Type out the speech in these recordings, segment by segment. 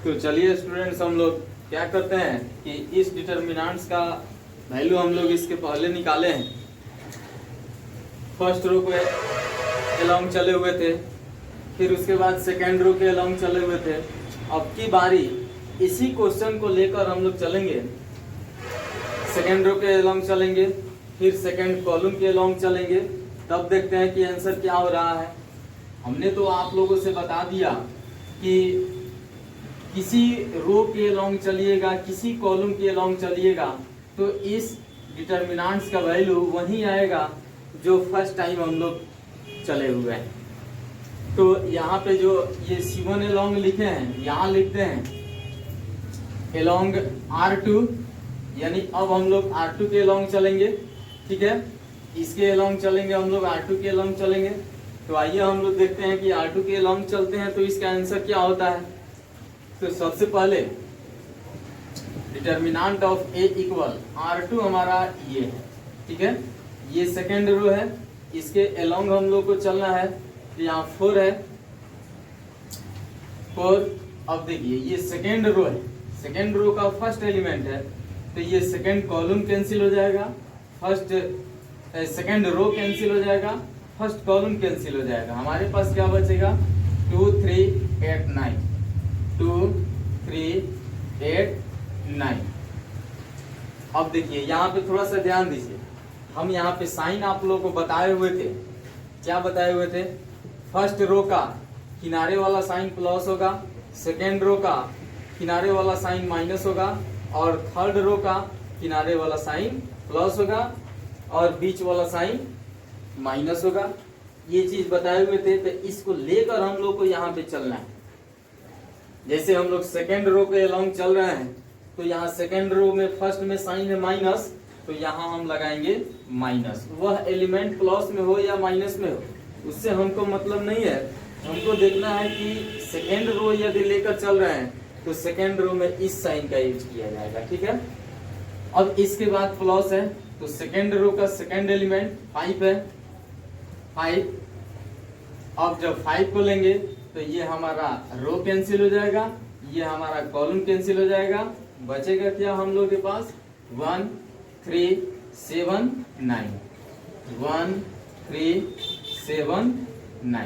तो चलिए स्टूडेंट्स, हम लोग क्या करते हैं कि इस डिटर्मिनेंट्स का वैल्यू हम लोग इसके पहले निकाले हैं। फर्स्ट रो के अलोंग चले हुए थे, फिर उसके बाद सेकेंड रो के अलोंग चले हुए थे। अब की बारी इसी क्वेश्चन को लेकर हम लोग चलेंगे, सेकेंड रो के अलोंग चलेंगे, फिर सेकेंड कॉलम के अलोंग चलेंगे, तब देखते हैं कि आंसर क्या हो रहा है। हमने तो आप लोगों से बता दिया कि किसी रो के अलोंग चलिएगा, किसी कॉलम के अलोंग चलिएगा, तो इस डिटर्मिनेंट्स का वैल्यू वही आएगा जो फर्स्ट टाइम हम लोग चले हुए हैं। तो यहाँ पे जो ये C1 अलोंग लिखे हैं, यहाँ लिखते हैं अलोंग R2, यानी अब हम लोग R2 के अलोंग चलेंगे। ठीक है, इसके अलोंग चलेंगे, हम लोग R2 के अलोंग चलेंगे। तो आइए हम लोग देखते हैं कि R2 के अलोंग चलते हैं तो इसका आंसर क्या होता है। तो सबसे पहले determinant of A equal R2 हमारा ये है। ठीक है, ये सेकेंड रो है, इसके अलोंग हम लोग को चलना है। तो यहाँ 4 है, 4। अब देखिए ये सेकेंड रो है, सेकेंड रो का फर्स्ट एलिमेंट है, तो ये सेकेंड कॉलम कैंसिल हो जाएगा, फर्स्ट सेकेंड रो कैंसिल हो जाएगा, फर्स्ट कॉलम कैंसिल हो जाएगा। हमारे पास क्या बचेगा 2 3 8 9, 2 3 8 9। अब देखिए यहाँ पे थोड़ा सा ध्यान दीजिए, हम यहाँ पे साइन आप लोगों को बताए हुए थे। क्या बताए हुए थे? फर्स्ट रो का किनारे वाला साइन प्लस होगा, सेकेंड रो का किनारे वाला साइन माइनस होगा, और थर्ड रो का किनारे वाला साइन प्लस होगा और बीच वाला साइन माइनस होगा। ये चीज बताए हुए थे, तो इसको लेकर हम लोग को यहाँ पे चलना है। जैसे हम लोग सेकेंड रो के अलोंग चल रहे हैं, तो यहाँ सेकेंड रो में फर्स्ट में साइन है माइनस, तो यहाँ हम लगाएंगे माइनस। वह एलिमेंट प्लस में हो या माइनस में हो, उससे हमको मतलब नहीं है। हमको देखना है कि सेकेंड रो यदि लेकर चल रहे हैं तो सेकेंड रो में इस साइन का यूज किया जाएगा। ठीक है, अब इसके बाद प्लस है, तो सेकेंड रो का सेकेंड एलिमेंट 5 है, 5। अब जब 5 को लेंगे तो ये हमारा रो कैंसिल हो जाएगा, ये हमारा कॉलम कैंसिल हो जाएगा। बचेगा क्या हम लोग के पास 1 3 7 9, 1 3 7 9।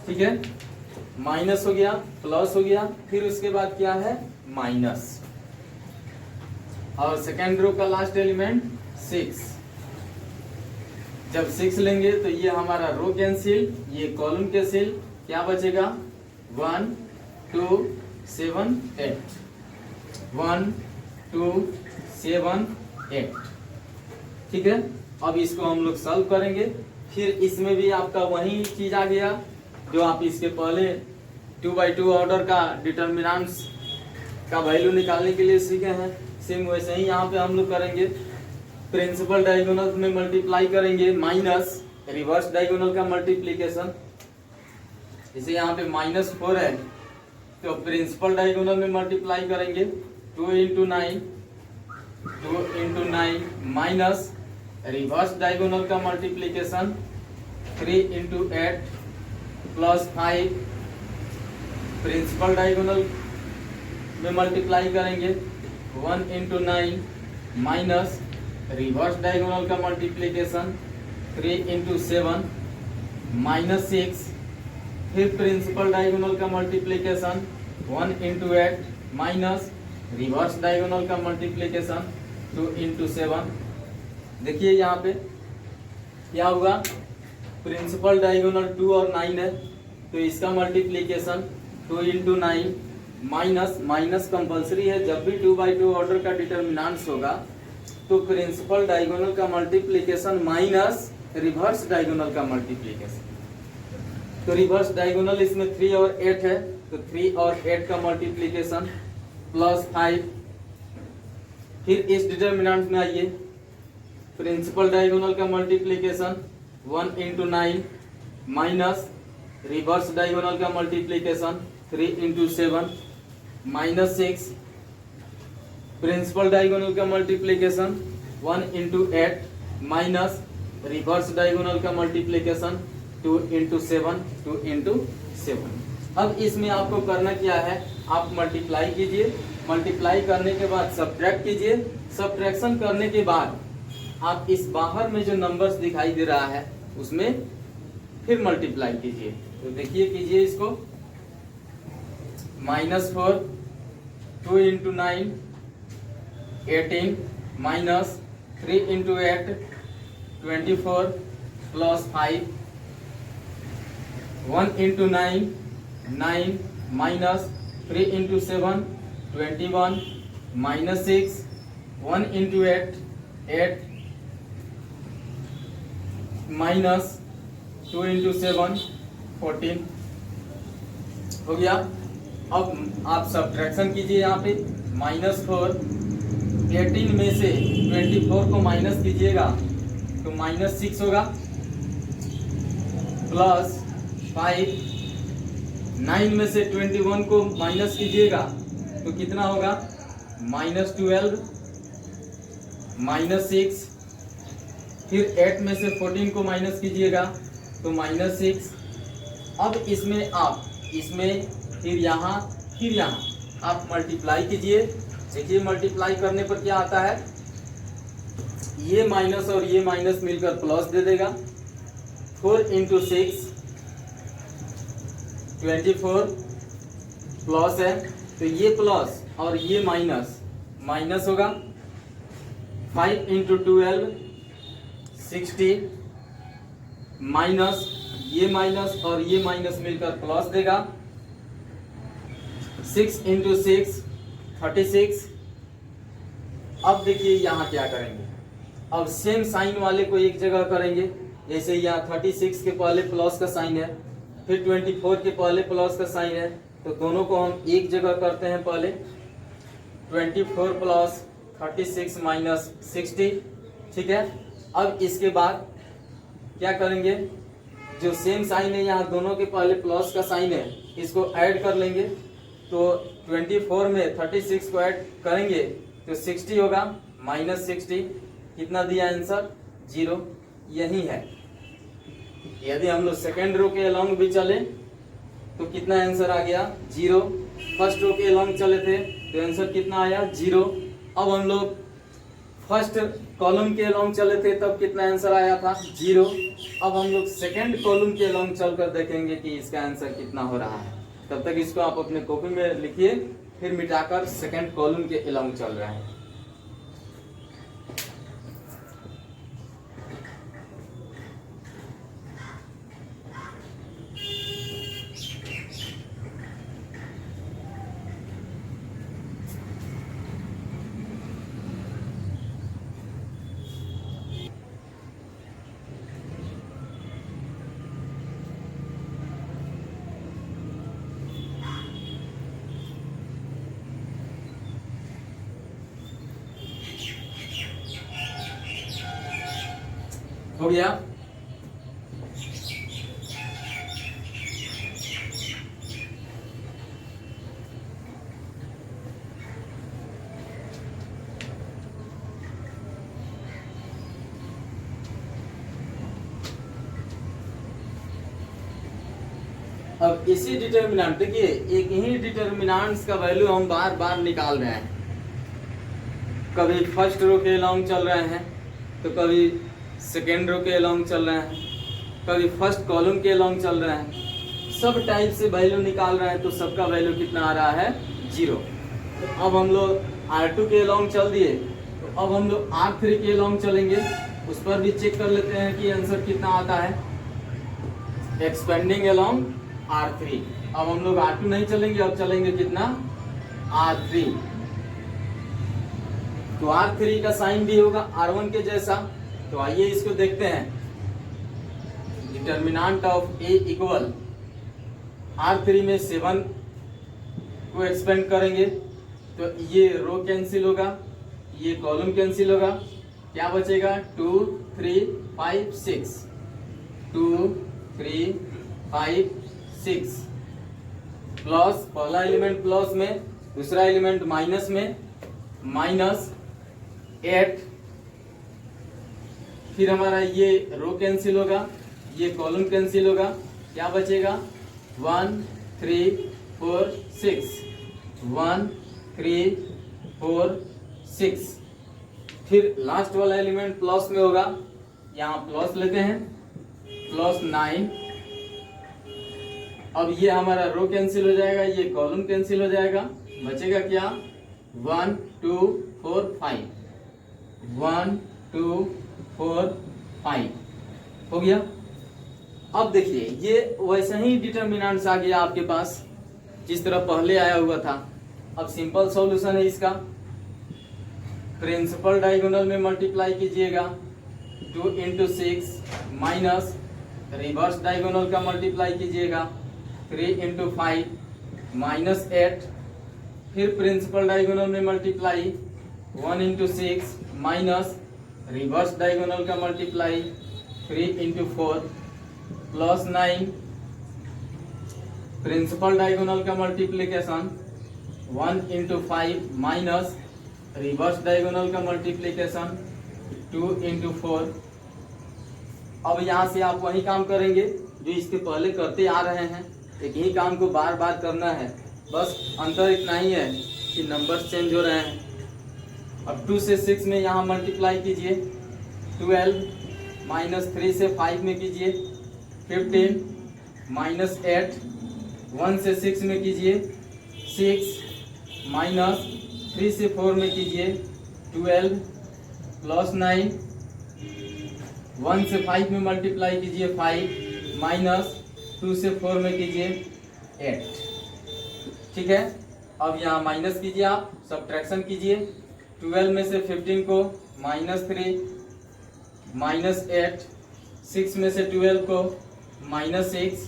ठीक है, माइनस हो गया, प्लस हो गया, फिर उसके बाद क्या है माइनस, और सेकेंड रो का लास्ट एलिमेंट 6। जब 6 लेंगे तो ये हमारा रो कैंसिल, ये कॉलम कैंसिल, क्या बचेगा 1 2 7 8, 1 2 7 8। ठीक है, अब इसको हम लोग सॉल्व करेंगे। फिर इसमें भी आपका वही चीज आ गया जो आप इसके पहले 2x2 ऑर्डर का डिटर्मिनेंट्स का वैल्यू निकालने के लिए सीखे हैं। सेम वैसे ही यहाँ पे हम लोग करेंगे, प्रिंसिपल डायगोनल में मल्टीप्लाई करेंगे माइनस रिवर्स डायगोनल का मल्टीप्लीकेशन। जैसे यहाँ पे -4 है, तो प्रिंसिपल डायगोनल में मल्टीप्लाई करेंगे 2 × 9, 2 × 9 माइनस रिवर्स डायगोनल का मल्टीप्लीकेशन 3 × 8 प्लस 5। प्रिंसिपल डायगोनल में मल्टीप्लाई करेंगे 1 × 9 माइनस रिवर्स डायगोनल का मल्टीप्लीकेशन 3 × 7 -6। फिर प्रिंसिपल डायगोनल का मल्टीप्लीकेशन 1 × 8 माइनस रिवर्स डायगोनल का मल्टीप्लीकेशन 2 × 7। देखिए यहाँ पे क्या होगा, प्रिंसिपल डायगोनल 2 और 9 है, तो इसका मल्टीप्लीकेशन 2 × 9 माइनस, माइनस कंपलसरी है। जब भी 2x2 ऑर्डर का डिटर्मिनेंट्स होगा तो प्रिंसिपल डायगोनल का मल्टीप्लीकेशन माइनस रिवर्स डायगोनल का मल्टीप्लीकेशन। तो रिवर्स डायगोनल इसमें 3 और 8 है, तो 3 और 8 का मल्टीप्लीकेशन प्लस 5। फिर इस डिटर्मिनेंट में आइए, प्रिंसिपल डायगोनल का मल्टीप्लीकेशन 1 × 9 माइनस रिवर्स डायगोनल का मल्टीप्लीकेशन 3 × 7 -6। प्रिंसिपल डायगोनल का मल्टीप्लीकेशन 1 × 8 माइनस रिवर्स डायगोनल का मल्टीप्लीकेशन 2 × 7, 2 × 7। अब इसमें आपको करना क्या है, आप मल्टीप्लाई कीजिए, मल्टीप्लाई करने के बाद सब्ट्रैक्ट कीजिए, सब्ट्रैक्शन करने के बाद आप इस बाहर में जो नंबर्स दिखाई दे रहा है उसमें फिर मल्टीप्लाई कीजिए। तो देखिए कीजिए इसको, -4, 2 into 9 18, -3 into 8 24, +5, 1 into 9 9, -3 into 7 21, -6, 1 into 8 8, -2 into 7 14 हो गया। अब आप सब्ट्रैक्शन कीजिए यहाँ पे, -4, 18 में से 24 को माइनस कीजिएगा तो -6 होगा, +5, 9 में से 21 को माइनस कीजिएगा तो कितना होगा, -12, -6, फिर 8 में से 14 को माइनस कीजिएगा तो -6। अब इसमें फिर यहाँ आप मल्टीप्लाई कीजिए। देखिए मल्टीप्लाई करने पर क्या आता है, ये माइनस और ये माइनस मिलकर प्लस दे देगा। 4 इंटू 6 24 प्लस है तो ये प्लस और ये माइनस होगा। 5 इंटू 12 60, माइनस ये माइनस और ये माइनस मिलकर प्लस देगा। 6 इंटू 6 36। अब देखिए यहाँ क्या करेंगे, अब सेम साइन वाले को एक जगह करेंगे, जैसे यहाँ 36 के पहले प्लस का साइन है, फिर 24 के पहले प्लस का साइन है, तो दोनों को हम एक जगह करते हैं। पहले 24 प्लस 36 माइनस 60, ठीक है। अब इसके बाद क्या करेंगे, जो सेम साइन है यहाँ दोनों के पहले प्लस का साइन है, इसको ऐड कर लेंगे। तो 24 में 36 को ऐड करेंगे तो 60 होगा, -60 कितना दिया आंसर, 0। यही है। यदि हम लोग सेकेंड रो के अलोंग भी चले तो कितना आंसर आ गया, 0। फर्स्ट रो के अलोंग चले थे तो आंसर कितना आया, 0। अब हम लोग फर्स्ट कॉलम के अलोंग चले थे तब कितना आंसर आया था, 0। अब हम लोग सेकेंड कॉलम के अलोंग चलकर देखेंगे कि इसका आंसर कितना हो रहा है। तब तक इसको आप अपने कॉपी में लिखिए, फिर मिटाकर सेकेंड कॉलम के अलोंग चल रहे हैं। हो गया। अब इसी डिटर्मिनेंट, देखिए एक ही डिटर्मिनेंट्स का वैल्यू हम बार बार निकाल रहे हैं। कभी फर्स्ट रो के अलोंग चल रहे हैं तो कभी सेकेंड रो के अलोंग चल रहे हैं, कभी फर्स्ट कॉलम के अलोंग चल रहे हैं। सब टाइप से वैल्यू निकाल रहे हैं तो सबका वैल्यू कितना आ रहा है, 0। तो अब हम लोग R2 के अलोंग चल दिए, तो अब हम लोग R3 के अलोंग चलेंगे, उस पर भी चेक कर लेते हैं कि आंसर कितना आता है। Expanding along R3। अब हम लोग R2 नहीं चलेंगे, अब चलेंगे कितना, R3। तो R3 का साइन भी होगा R1 के जैसा। तो आइए इसको देखते हैं। Determinant of A equal R3 में 7 को एक्सपेंड करेंगे तो ये रो कैंसिल होगा, ये कॉलम कैंसिल होगा, क्या बचेगा, 2 3 5 6, 2 3 5 6, प्लस पहला एलिमेंट प्लस में, दूसरा एलिमेंट माइनस में, -8। फिर हमारा ये रो कैंसिल होगा, ये कॉलम कैंसिल होगा, क्या बचेगा, 1 3 4 6, 1 3 4 6। फिर लास्ट वाला एलिमेंट प्लस में होगा, यहाँ प्लस लेते हैं, प्लस 9। अब ये हमारा रो कैंसिल हो जाएगा, ये कॉलम कैंसिल हो जाएगा, बचेगा क्या 1 2 4 5, 1 2 4 5 हो गया। अब देखिए ये वैसा ही डिटर्मिनेंट्स आ गया आपके पास जिस तरह पहले आया हुआ था। अब सिंपल सॉल्यूशन है इसका, प्रिंसिपल डायगोनल में मल्टीप्लाई कीजिएगा 2 इंटू 6 माइनस रिवर्स डायगोनल का मल्टीप्लाई कीजिएगा 3 इंटू 5 माइनस 8। फिर प्रिंसिपल डायगोनल में multiply 1 into 6 minus reverse diagonal का multiply 3 into 4 plus 9। Principal diagonal का multiplication 1 into 5 minus reverse diagonal का मल्टीप्लीकेशन 2 इंटू 4। अब यहाँ से आप वही काम करेंगे जो इसके पहले करते आ रहे हैं, एक ही काम को बार बार करना है, बस अंतर इतना ही है कि नंबर्स चेंज हो रहे हैं। अब 2 से 6 में यहाँ मल्टीप्लाई कीजिए 12 माइनस 3 से 5 में कीजिए 15 माइनस 8, 1 से 6 में कीजिए 6 माइनस 3 से 4 में कीजिए 12 प्लस 9, 1 से 5 में मल्टीप्लाई कीजिए 5 माइनस 2 से 4 में कीजिए 8। ठीक है, अब यहाँ माइनस कीजिए, आप सब्ट्रैक्शन कीजिए 12 में से 15 को माइनस 3 माइनस 8, 6 में से 12 को माइनस 6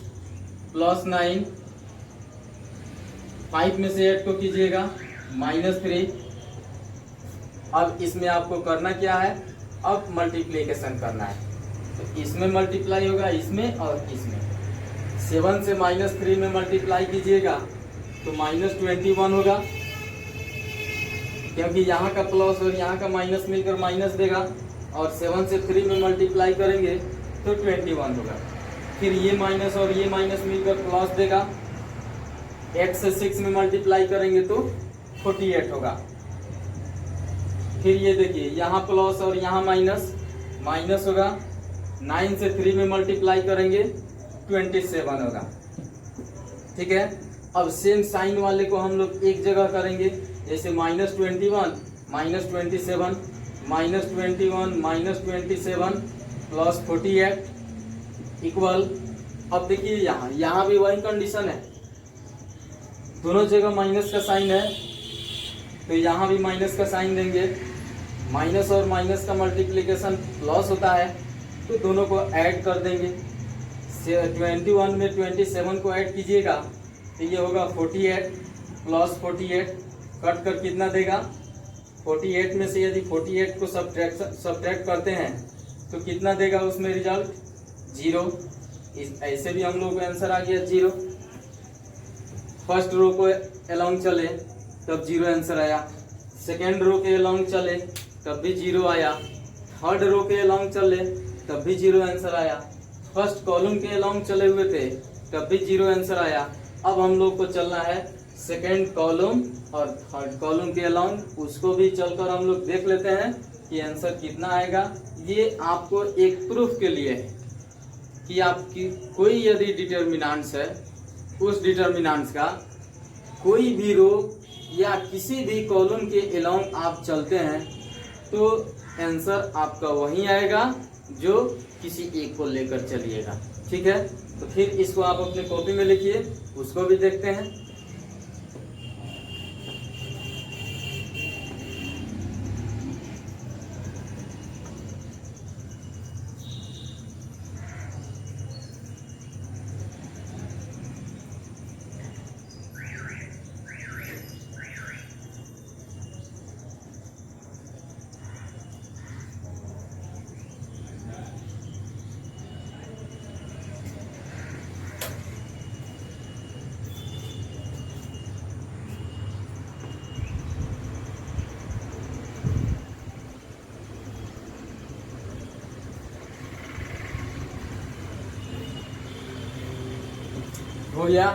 प्लस 9, 5 में से 8 को कीजिएगा माइनस 3। अब इसमें आपको करना क्या है, अब मल्टीप्लिकेशन करना है, तो इसमें मल्टीप्लाई होगा इसमें और इसमें। 7 से माइनस 3 में मल्टीप्लाई कीजिएगा तो माइनस 21 होगा, क्योंकि यहाँ का प्लस और यहाँ का माइनस मिलकर माइनस देगा, और 7 से 3 में मल्टीप्लाई करेंगे तो 21 होगा। फिर ये माइनस और ये माइनस मिलकर प्लस देगा, 8 से 6 में मल्टीप्लाई करेंगे तो 48 होगा। फिर ये देखिए यहाँ प्लस और यहाँ माइनस, माइनस होगा, 9 से 3 में मल्टीप्लाई करेंगे 27 होगा। ठीक है, अब सेम साइन वाले को हम लोग एक जगह करेंगे, जैसे minus 21 minus 27 minus 21 minus 27 plus 48 equal. अब देखिए यहाँ भी वही कंडीशन है, दोनों जगह माइनस का साइन है, तो यहाँ भी माइनस का साइन देंगे। माइनस और माइनस का मल्टीप्लिकेशन प्लस होता है, तो दोनों को ऐड कर देंगे। 21 में 27 को ऐड कीजिएगा तो ये होगा 48 प्लस 48, कट कर कितना देगा 48 में से यदि 48 को सब्ट्रैक्ट करते हैं तो कितना देगा उसमें रिजल्ट 0। ऐसे भी हम लोग को आंसर आ गया 0। फर्स्ट रो को अलोंग चले तब 0 आंसर आया, सेकेंड रो के अलोंग चले तब भी 0 आया, थर्ड रो के अलोंग चले तब भी 0 आंसर आया, फर्स्ट कॉलम के अलोंग चले हुए थे तब भी 0 आंसर आया। अब हम लोग को चलना है सेकेंड कॉलम और थर्ड कॉलम के अलोंग, उसको भी चलकर हम लोग देख लेते हैं कि आंसर कितना आएगा। ये आपको एक प्रूफ के लिए है कि आपकी कोई यदि डिटर्मिनेंट्स है, उस डिटर्मिनेंट्स का कोई भी रो या किसी भी कॉलम के अलोंग आप चलते हैं तो आंसर आपका वही आएगा जो किसी एक को लेकर चलिएगा। ठीक है, तो फिर इसको आप अपने कॉपी में लिखिए, उसको भी देखते हैं। हो गया,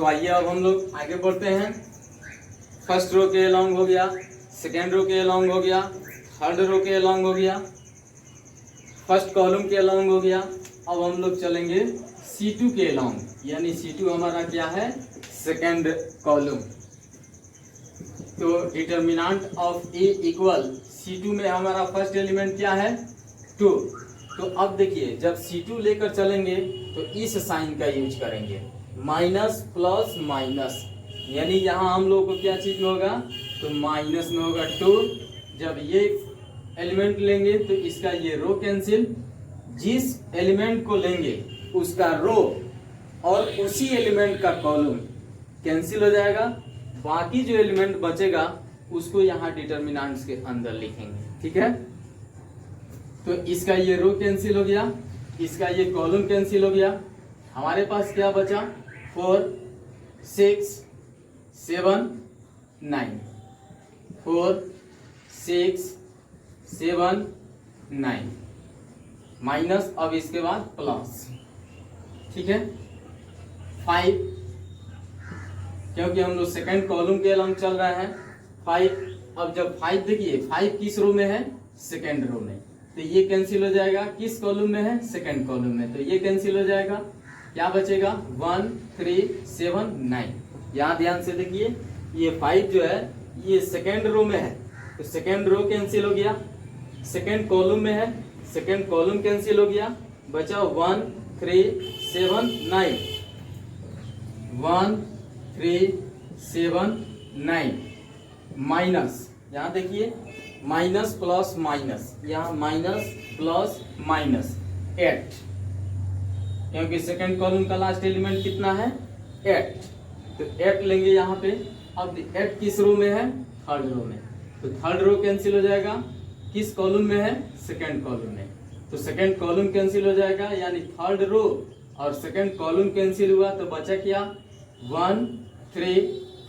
तो आइए अब हम लोग आगे बढ़ते हैं। फर्स्ट रो के अलोंग हो गया, सेकेंड रो के अलोंग हो गया, थर्ड रो के अलोंग हो गया, फर्स्ट कॉलम के अलोंग हो गया। अब हम लोग चलेंगे C2 के अलोंग, यानी C2 हमारा क्या है, सेकेंड कॉलम। तो determinant of A equal C2 में हमारा फर्स्ट एलिमेंट क्या है, 2। तो अब देखिए जब C2 लेकर चलेंगे तो इस साइन का यूज करेंगे, माइनस प्लस माइनस, यानी यहाँ हम लोग को क्या चीज में होगा, तो माइनस में होगा 2। जब ये एलिमेंट लेंगे तो इसका ये रो कैंसिल, जिस एलिमेंट को लेंगे उसका रो और उसी एलिमेंट का कॉलम कैंसिल हो जाएगा। बाकी जो एलिमेंट बचेगा उसको यहाँ डिटर्मिनेंट्स के अंदर लिखेंगे, ठीक है। तो इसका ये रो कैंसिल हो गया, इसका ये कॉलम कैंसिल हो गया। हमारे पास क्या बचा, 4 6 7 9, 4 6 7 9 माइनस, अब इसके बाद प्लस, ठीक है। 5, क्योंकि हम लोग सेकंड कॉलम के अलग चल रहे हैं, 5। अब जब 5 देखिए 5 किस रो में है, सेकंड रो में, तो ये कैंसिल हो जाएगा। किस कॉलम में है, सेकंड कॉलम में, तो ये कैंसिल हो जाएगा। क्या बचेगा, 1 3 7 9। यहाँ ध्यान से देखिए ये 5 जो है ये सेकंड रो में है, तो सेकंड रो कैंसिल हो गया। सेकंड कॉलम में है, सेकंड कॉलम कैंसिल हो गया, बचा 1 3 7 9, 1 3 7 9 माइनस। यहाँ देखिए माइनस प्लस माइनस, यहाँ माइनस प्लस माइनस 8, क्योंकि सेकंड कॉलम का लास्ट एलिमेंट कितना है, 8, तो 8 लेंगे यहाँ पे। अब 8 किस रो में है, थर्ड रो में, तो थर्ड रो कैंसिल हो जाएगा। किस कॉलम में है, सेकंड कॉलम में, तो सेकंड कॉलम कैंसिल हो जाएगा, यानी थर्ड रो और सेकंड कॉलम कैंसिल हुआ, तो बचा क्या, 1 3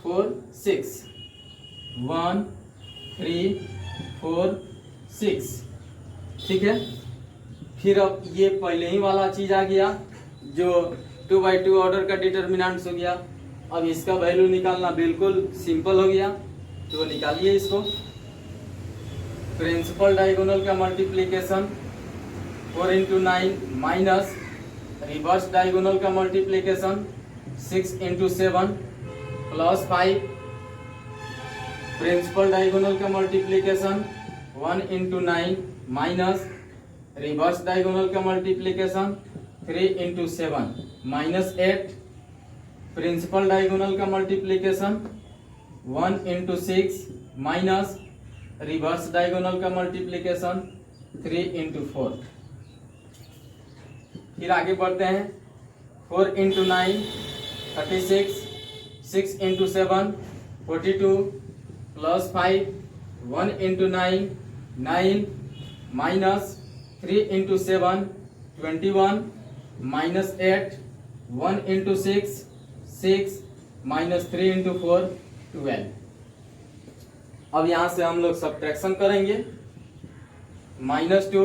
4 6, 1 3 4 6, ठीक है। फिर अब ये पहले ही वाला चीज आ गया जो 2/2 ऑर्डर का डिटर्मिनेंट्स हो गया। अब इसका वैल्यू निकालना बिल्कुल सिंपल हो गया, तो निकालिए इसको। प्रिंसिपल डायगोनल का मल्टीप्लीकेशन 4 × 9 माइनस रिवर्स डायगोनल का मल्टीप्लीकेशन 6 × 7 प्लस 5, प्रिंसिपल डायगोनल का मल्टीप्लीकेशन 1 × 9 माइनस रिवर्स डायगोनल का मल्टीप्लीकेशन 3 × 7 माइनस 8, प्रिंसिपल डायगोनल का मल्टीप्लीकेशन 1 × 6 माइनस रिवर्स डायगोनल का मल्टीप्लीकेशन 3 × 4। फिर आगे बढ़ते हैं, 4 × 9 36, 6 × 7 42 प्लस 5, 1 × 9 9 माइनस 3 × 7 21 माइनस 8, 1 × 6 6 माइनस 3 × 4 12। अब यहां से हम लोग सब्ट्रैक्शन करेंगे, -2,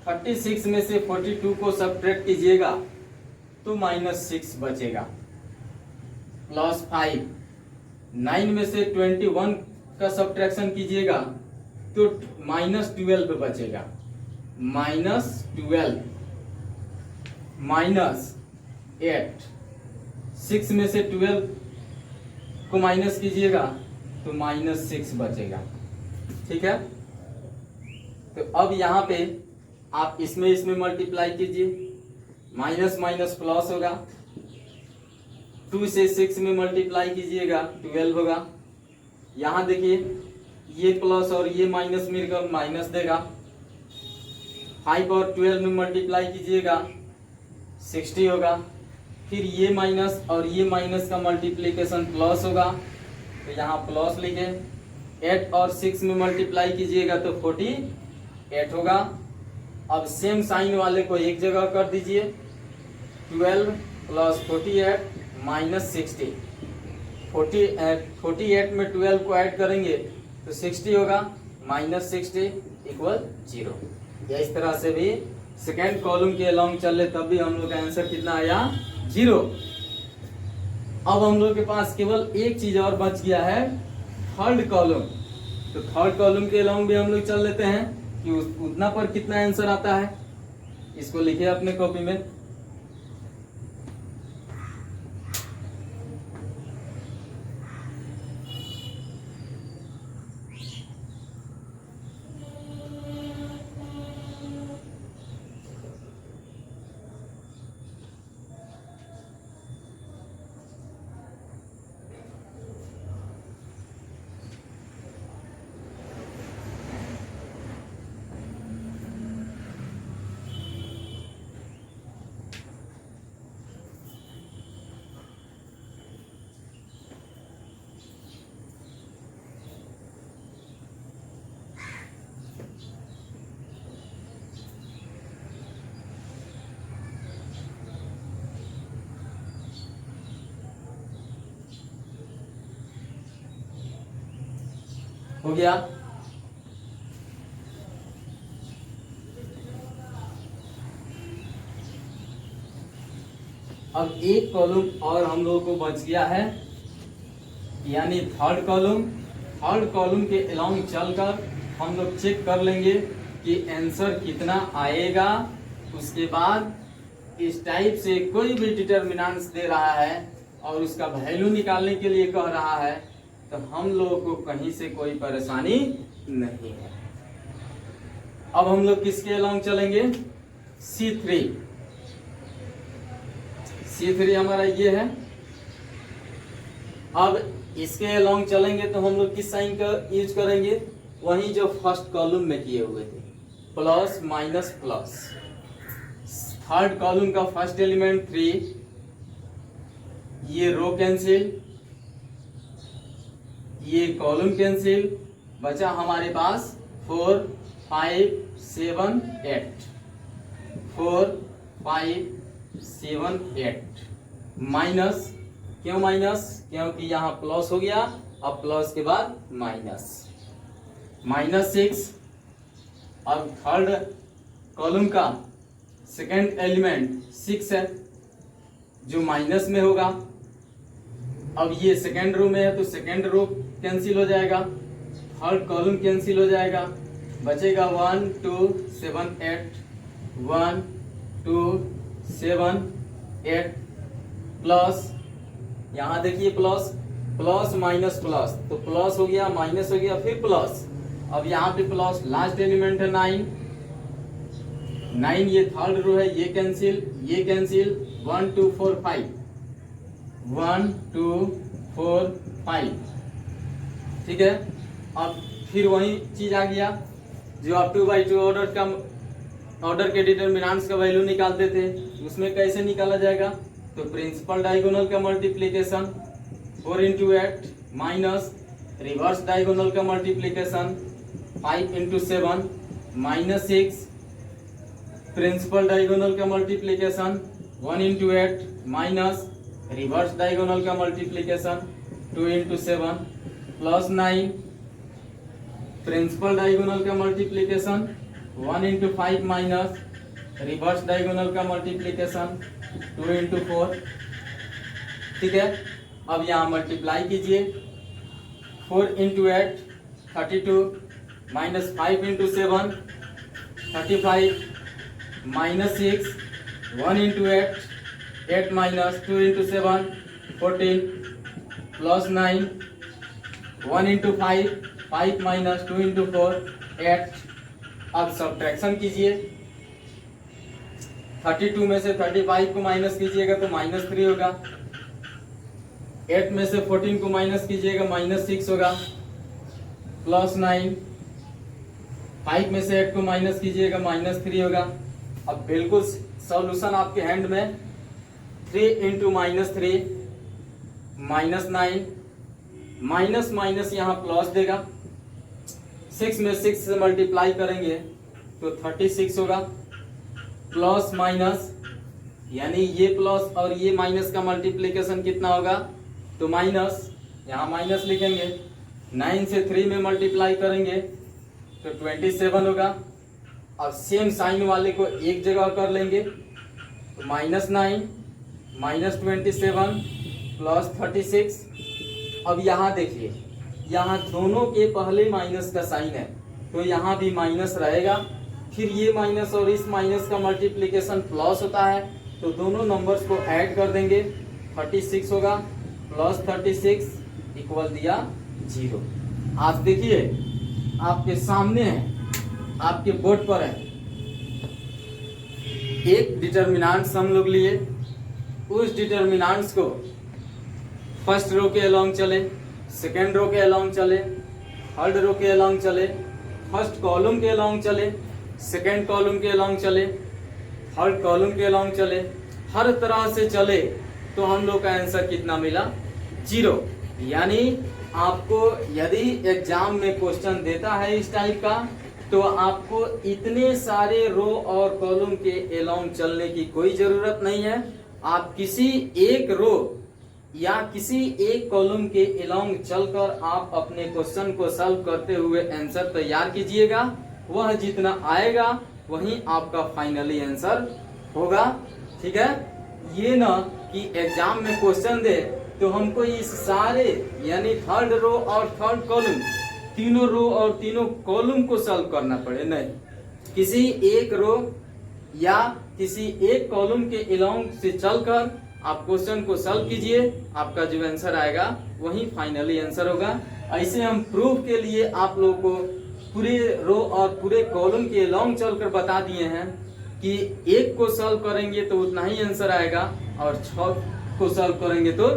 36 में से 42 को सब्ट्रैक्ट कीजिएगा तो -6 बचेगा, प्लस 5, 9 में से 21 का सब्ट्रैक्शन कीजिएगा तो -12 बचेगा, -12 माइनस 8, 6 में से 12 को माइनस कीजिएगा तो -6 बचेगा, ठीक है। तो अब यहाँ पे आप इसमें मल्टीप्लाई कीजिए, माइनस माइनस प्लस होगा, 2 से 6 में मल्टीप्लाई कीजिएगा 12 होगा। यहाँ देखिए ये प्लस और ये माइनस मिलकर माइनस देगा, 5 और 12 में मल्टीप्लाई कीजिएगा 60 होगा। फिर ये माइनस और ये माइनस का मल्टीप्लीकेशन प्लस होगा, तो यहाँ प्लस लिखे। 8 और 6 में मल्टीप्लाई कीजिएगा तो 48 होगा। अब सेम साइन वाले को एक जगह कर दीजिए, 12 प्लस 48 माइनस 60, 48 में 12 को ऐड करेंगे तो 60 होगा, -60 इक्वल 0। या इस तरह से भी सेकेंड कॉलम के अलॉन्ग चल ले तब भी हम लोग का आंसर कितना आया, 0। अब हम लोग के पास केवल एक चीज और बच गया है, थर्ड कॉलम। तो थर्ड कॉलम के अलॉन्ग भी हम लोग चल लेते हैं कि उतना पर कितना आंसर आता है। इसको लिखिए अपने कॉपी में। हो गया। अब एक कॉलम और हम लोगों को बच गया है, यानी थर्ड कॉलम। थर्ड कॉलम के अलॉन्ग चलकर हम लोग चेक कर लेंगे कि आंसर कितना आएगा। उसके बाद इस टाइप से कोई भी डिटर्मिनेंट्स दे रहा है और उसका वैल्यू निकालने के लिए कह रहा है, तो हम लोगों को कहीं से कोई परेशानी नहीं है। अब हम लोग किसके अलॉन्ग चलेंगे? C3। C3 हमारा ये है। अब इसके अलॉन्ग चलेंगे तो हम लोग किस साइन का यूज करेंगे? वही जो फर्स्ट कॉलम में किए हुए थे, plus minus plus. Third column का फर्स्ट एलिमेंट 3, ये रो कैंसिल, ये कॉलम कैंसिल, बचा हमारे पास 4 5 7 8। 4 5 7 8 माइनस। क्यों माइनस? क्योंकि यहाँ प्लस हो गया, अब प्लस के बाद माइनस। -6। अब थर्ड कॉलम का सेकेंड एलिमेंट 6 है, जो माइनस में होगा। अब ये सेकेंड रो में है तो सेकेंड रो कैंसिल हो जाएगा, थर्ड कॉलम कैंसिल हो जाएगा, बचेगा 1 2 7 8। 1 2 7 8 प्लस, यहाँ देखिए प्लस प्लस माइनस प्लस, तो प्लस हो गया, माइनस हो गया, फिर प्लस। अब यहाँ पे प्लस, लास्ट एलिमेंट है 9। 9 ये थर्ड रो है, ये कैंसिल, ये कैंसिल। 1 2 4 5। 1 2 4 5। ठीक है। अब फिर वही चीज आ गया जो आप 2/2 ऑर्डर के डिटर्मिनेंट्स का वैल्यू निकालते थे, उसमें कैसे निकाला जाएगा? तो प्रिंसिपल डायगोनल का मल्टीप्लीकेशन 4 × 8 माइनस रिवर्स डायगोनल का मल्टीप्लीकेशन 5 × 7 -6। प्रिंसिपल डायगोनल का मल्टीप्लीकेशन 1 × 8 माइनस रिवर्स डायगोनल का मल्टीप्लीकेशन 2 × 7 प्लस 9। प्रिंसिपल डायगोनल का मल्टीप्लीकेशन 1 × 5 माइनस रिवर्स डायगोनल का मल्टीप्लीकेशन 2 × 4। ठीक है। अब यहाँ मल्टीप्लाई कीजिए। 4 × 8 32 माइनस 5 × 7 35 -6। 1 × 8 8 minus 2 × 7 14 plus 9। 1 × 5 5 माइनस 2 × 4 8। अब सब्ट्रैक्शन कीजिए। 32 में से 35 को माइनस कीजिएगा तो -3 होगा। 8 में से 14 को माइनस कीजिएगा -6 होगा, प्लस 9। 5 में से 8 को माइनस कीजिएगा -3 होगा। अब बिल्कुल सॉल्यूशन आपके हैंड में। 3 × -3 -9, माइनस माइनस यहाँ प्लस देगा। 6 में 6 से मल्टीप्लाई करेंगे तो 36 होगा, प्लस माइनस, यानी ये प्लस और ये माइनस का मल्टीप्लीकेशन कितना होगा? तो माइनस, यहाँ माइनस लिखेंगे। 9 से 3 में मल्टीप्लाई करेंगे तो 27 होगा। अब सेम साइन वाले को एक जगह कर लेंगे तो -9 -27 प्लस 36। अब यहाँ देखिए, यहाँ दोनों के पहले माइनस का साइन है तो यहाँ भी माइनस रहेगा, फिर ये माइनस और इस माइनस का मल्टीप्लिकेशन प्लस होता है तो दोनों नंबर्स को ऐड कर देंगे, 36 होगा प्लस 36 इक्वल दिया 0। आप देखिए आपके सामने है, आपके बोर्ड पर है, एक डिटर्मिनेंट्स हम लोग लिए, उस डिटर्मिनेंट्स को फर्स्ट रो के अलोंग चले, सेकेंड रो के अलोंग चले, थर्ड रो के अलोंग चले, फर्स्ट कॉलम के अलोंग चले, सेकेंड कॉलम के अलोंग चले, थर्ड कॉलम के अलोंग चले, हर तरह से चले तो हम लोग का आंसर कितना मिला 0। यानी आपको यदि एग्जाम में क्वेश्चन देता है इस टाइप का तो आपको इतने सारे रो और कॉलम के अलोंग चलने की कोई जरूरत नहीं है। आप किसी एक रो या किसी एक कॉलम के अलोंग चलकर आप अपने क्वेश्चन को सॉल्व करते हुए आंसर तैयार कीजिएगा, वह जितना आएगा वही आपका फाइनली आंसर होगा। ठीक है, ये ना कि एग्जाम में क्वेश्चन दे तो हमको इस सारे यानी थर्ड रो और थर्ड कॉलम, तीनों रो और तीनों कॉलम को सॉल्व करना पड़े, नहीं, किसी एक रो या किसी एक कॉलम के अलोंग से चलकर आप क्वेश्चन को सॉल्व कीजिए, आपका जो आंसर आएगा वही फाइनली आंसर होगा। ऐसे हम प्रूफ के लिए आप लोगों को पूरे रो और पूरे कॉलम के अलोंग चलकर बता दिए हैं कि एक को सॉल्व करेंगे तो उतना ही आंसर आएगा और 6 को सॉल्व करेंगे तो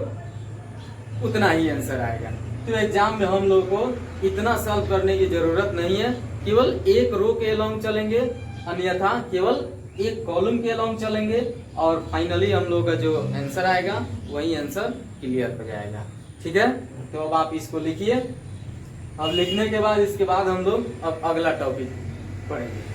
उतना ही आंसर आएगा। तो एग्जाम में हम लोग को इतना सॉल्व करने की जरूरत नहीं है, केवल एक रो के अलोंग चलेंगे, अन्यथा केवल एक कॉलम के अलोंग चलेंगे और फाइनली हम लोग का जो आंसर आएगा वही आंसर क्लियर हो जाएगा। ठीक है, तो अब आप इसको लिखिए। अब लिखने के बाद इसके बाद हम लोग अब अगला टॉपिक पढ़ेंगे।